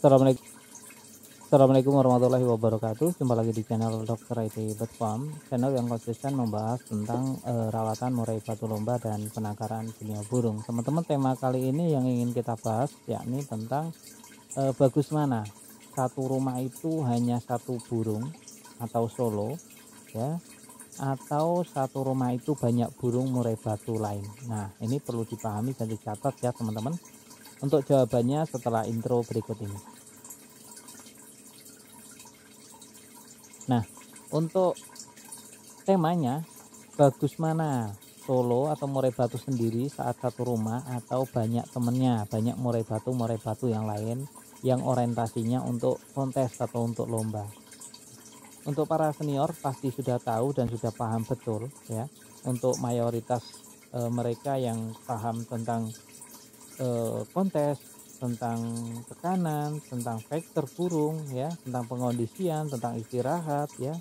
Assalamualaikum Assalamualaikum warahmatullahi wabarakatuh. Jumpa lagi di channel Dr. IT Bird Farm, channel yang konsisten membahas tentang rawatan murai batu lomba dan penangkaran dunia burung. Teman-teman, tema kali ini yang ingin kita bahas yakni tentang bagus mana satu rumah itu hanya satu burung atau solo, ya, atau satu rumah itu banyak burung murai batu lain. Nah, ini perlu dipahami dan dicatat ya teman-teman. Untuk jawabannya setelah intro berikut ini. Nah, untuk temanya, bagus mana solo atau murai batu sendiri saat satu rumah atau banyak temennya, banyak murai batu yang lain yang orientasinya untuk kontes atau untuk lomba. Untuk para senior pasti sudah tahu dan sudah paham betul ya. Untuk mayoritas mereka yang paham tentang kontes, tentang tekanan, tentang faktor burung ya, tentang pengondisian, tentang istirahat ya,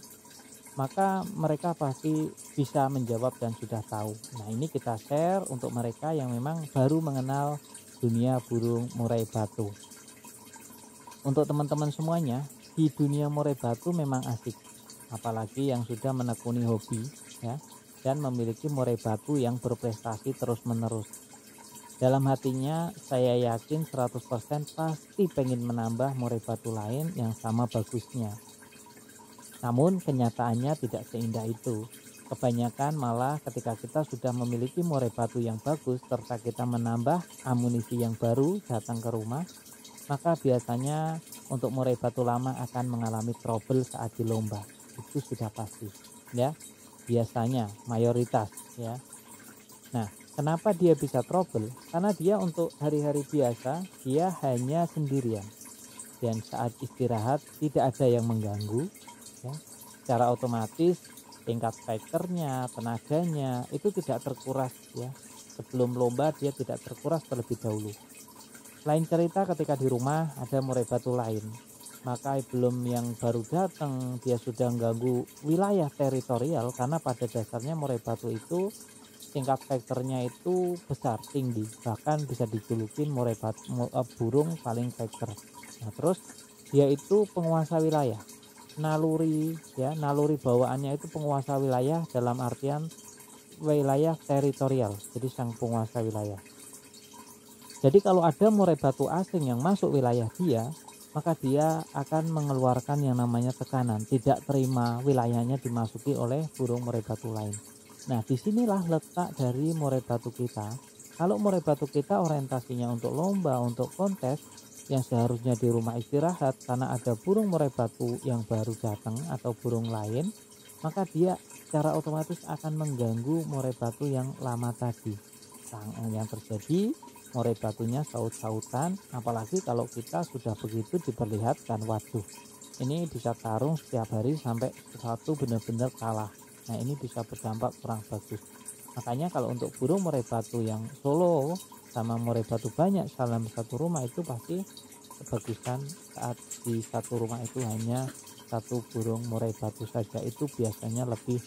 maka mereka pasti bisa menjawab dan sudah tahu. Nah, ini kita share untuk mereka yang memang baru mengenal dunia burung murai batu. Untuk teman-teman semuanya, di dunia murai batu memang asik, apalagi yang sudah menekuni hobi ya, dan memiliki murai batu yang berprestasi terus-menerus. Dalam hatinya saya yakin 100% pasti pengen menambah murai batu lain yang sama bagusnya. Namun kenyataannya tidak seindah itu. Kebanyakan malah ketika kita sudah memiliki murai batu yang bagus serta kita menambah amunisi yang baru datang ke rumah, maka biasanya untuk murai batu lama akan mengalami trouble saat di lomba. Itu sudah pasti ya. Biasanya mayoritas ya. Nah, kenapa dia bisa trouble? Karena dia untuk hari-hari biasa dia hanya sendirian dan saat istirahat tidak ada yang mengganggu ya. Secara otomatis tingkat fighternya, tenaganya itu tidak terkuras ya. Sebelum lomba dia tidak terkuras terlebih dahulu. Lain cerita ketika di rumah ada murai batu lain, maka belum yang baru datang dia sudah mengganggu wilayah teritorial, karena pada dasarnya murai batu itu tingkat faktornya itu besar, tinggi, bahkan bisa dijulukin murai batu burung paling faktor. Nah, terus dia itu penguasa wilayah, naluri ya, naluri bawaannya itu penguasa wilayah dalam artian wilayah teritorial, jadi sang penguasa wilayah. Jadi kalau ada murai batu asing yang masuk wilayah dia, maka dia akan mengeluarkan yang namanya tekanan, tidak terima wilayahnya dimasuki oleh burung murai batu lain. Nah, disinilah letak dari murai batu kita. Kalau murai batu kita orientasinya untuk lomba, untuk kontes, yang seharusnya di rumah istirahat karena ada burung murai batu yang baru datang atau burung lain, maka dia secara otomatis akan mengganggu murai batu yang lama tadi. Yang terjadi murai batunya saut-sautan, apalagi kalau kita sudah begitu diperlihatkan, waduh, ini bisa tarung setiap hari sampai satu benar-benar kalah. Nah, ini bisa berdampak kurang bagus. Makanya kalau untuk burung murai batu yang solo sama murai batu banyak dalam satu rumah itu pasti kebagusan saat di satu rumah itu hanya satu burung murai batu saja, itu biasanya lebih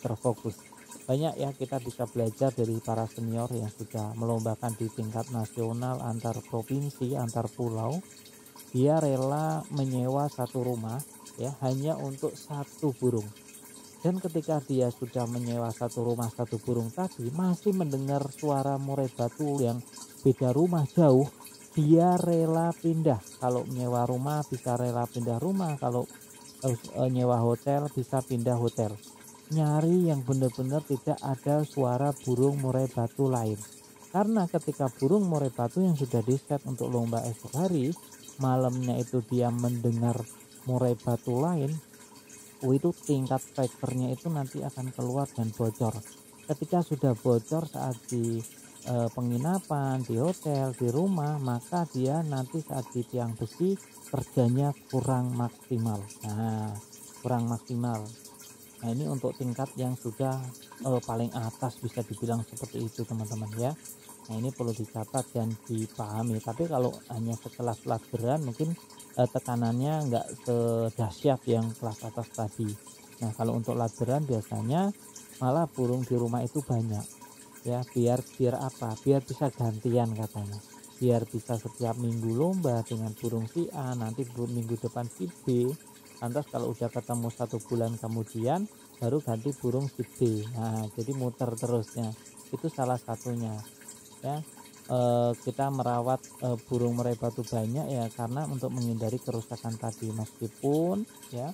terfokus. Banyak ya kita bisa belajar dari para senior yang sudah melombakan di tingkat nasional, antar provinsi, antar pulau. Dia rela menyewa satu rumah ya hanya untuk satu burung. Dan ketika dia sudah menyewa satu rumah satu burung tadi, masih mendengar suara murai batu yang beda rumah jauh, dia rela pindah. Kalau menyewa rumah bisa rela pindah rumah, kalau nyewa hotel bisa pindah hotel. Nyari yang benar-benar tidak ada suara burung murai batu lain. Karena ketika burung murai batu yang sudah diset untuk lomba esok hari, malamnya itu dia mendengar murai batu lain, itu tingkat faktornya itu nanti akan keluar dan bocor. Ketika sudah bocor saat di penginapan, di hotel, di rumah, maka dia nanti saat di tiang besi kerjanya kurang maksimal. Nah, kurang maksimal. Nah, ini untuk tingkat yang sudah paling atas bisa dibilang seperti itu teman-teman ya. Nah, ini perlu dicatat dan dipahami. Tapi kalau hanya sekelas pelajaran mungkin tekanannya nggak sedahsyat yang kelas atas tadi. Nah, kalau untuk laberan biasanya malah burung di rumah itu banyak ya, biar apa, biar bisa gantian katanya. biar bisa setiap minggu lomba dengan burung si A, nanti minggu depan si B, lantas kalau udah ketemu 1 bulan kemudian baru ganti burung si B. Nah, jadi muter terusnya. Itu salah satunya ya. Kita merawat burung murai batu banyak ya karena untuk menghindari kerusakan tadi, meskipun ya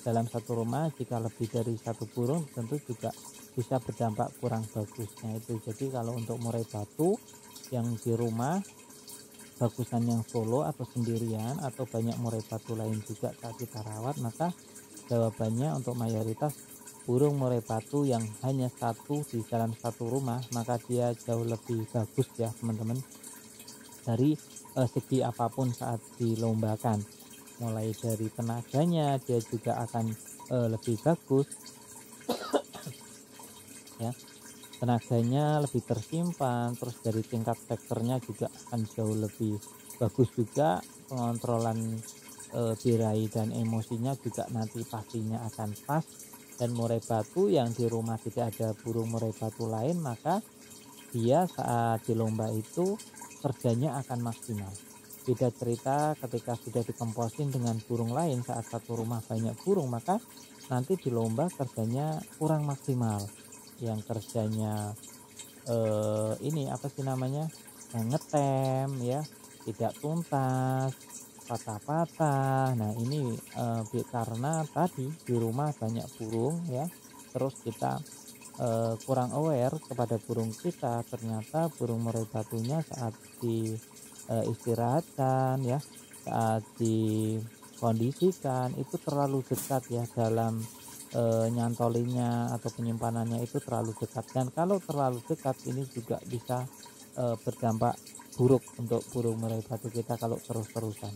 dalam satu rumah jika lebih dari 1 burung tentu juga bisa berdampak kurang bagusnya itu. Jadi kalau untuk murai batu yang di rumah, bagusan yang solo atau sendirian atau banyak murai batu lain juga saat kita rawat, maka jawabannya untuk mayoritas burung murai batu yang hanya satu di dalam satu rumah, maka dia jauh lebih bagus ya teman-teman, dari segi apapun saat dilombakan. Mulai dari tenaganya dia juga akan lebih bagus ya, tenaganya lebih tersimpan, terus dari tingkat vektornya juga akan jauh lebih bagus juga, pengontrolan birahi dan emosinya juga nanti pastinya akan pas. Dan murai batu yang di rumah tidak ada burung murai batu lain, maka dia saat di lomba itu kerjanya akan maksimal. Beda cerita ketika sudah dikomposin dengan burung lain, saat satu rumah banyak burung, maka nanti di lomba kerjanya kurang maksimal. Yang kerjanya ini apa sih namanya, ngetem ya, tidak tuntas, patah-patah. Nah ini karena tadi di rumah banyak burung ya, terus kita kurang aware kepada burung kita, ternyata burung murai batunya saat di istirahatkan ya, saat dikondisikan itu terlalu dekat ya, dalam nyantolinya atau penyimpanannya itu terlalu dekat, dan kalau terlalu dekat ini juga bisa berdampak buruk untuk burung murai batu kita kalau terus-terusan.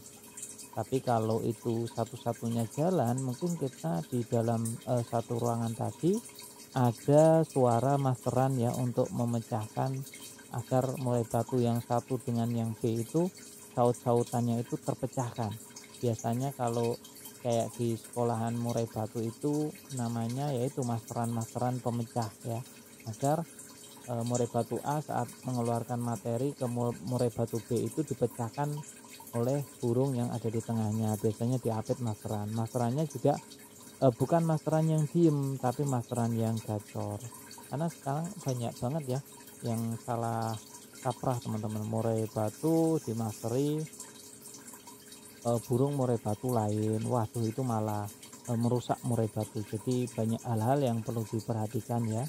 Tapi kalau itu satu-satunya jalan, mungkin kita di dalam satu ruangan tadi ada suara masteran ya, untuk memecahkan agar murai batu yang satu dengan yang B itu saut-sautannya itu terpecahkan. Biasanya kalau kayak di sekolahan murai batu itu namanya yaitu masteran-masteran pemecah ya, agar murai batu A saat mengeluarkan materi ke murai batu B itu dipecahkan oleh burung yang ada di tengahnya. Biasanya diapit masteran. Masterannya juga bukan masteran yang diem, tapi masteran yang gacor. Karena sekarang banyak banget ya yang salah kaprah teman-teman, murai batu dimasteri burung murai batu lain. Waduh, itu malah merusak murai batu. Jadi banyak hal-hal yang perlu diperhatikan ya.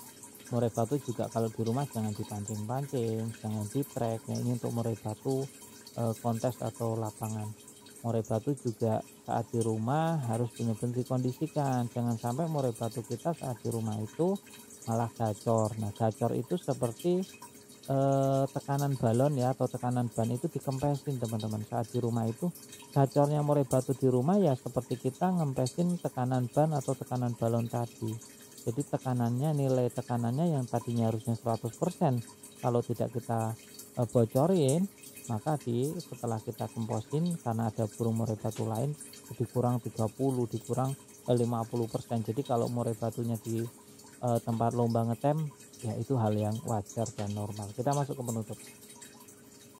Murai batu juga kalau di rumah jangan dipancing-pancing, jangan di-track ya. Ini untuk murai batu kontes atau lapangan. Murai batu juga saat di rumah harus benar-benar dikondisikan. Jangan sampai murai batu kita saat di rumah itu malah gacor. Nah, gacor itu seperti tekanan balon ya, atau tekanan ban itu dikempesin teman-teman. Saat di rumah itu gacornya murai batu di rumah ya seperti kita ngempesin tekanan ban atau tekanan balon tadi. Jadi tekanannya, nilai tekanannya yang tadinya harusnya 100%, kalau tidak kita bocorin, maka setelah kita komposin karena ada burung murai batu lain dikurang 30, dikurang 50%. Jadi kalau murai batunya di tempat lomba ngetem ya itu hal yang wajar dan normal. Kita masuk ke penutup.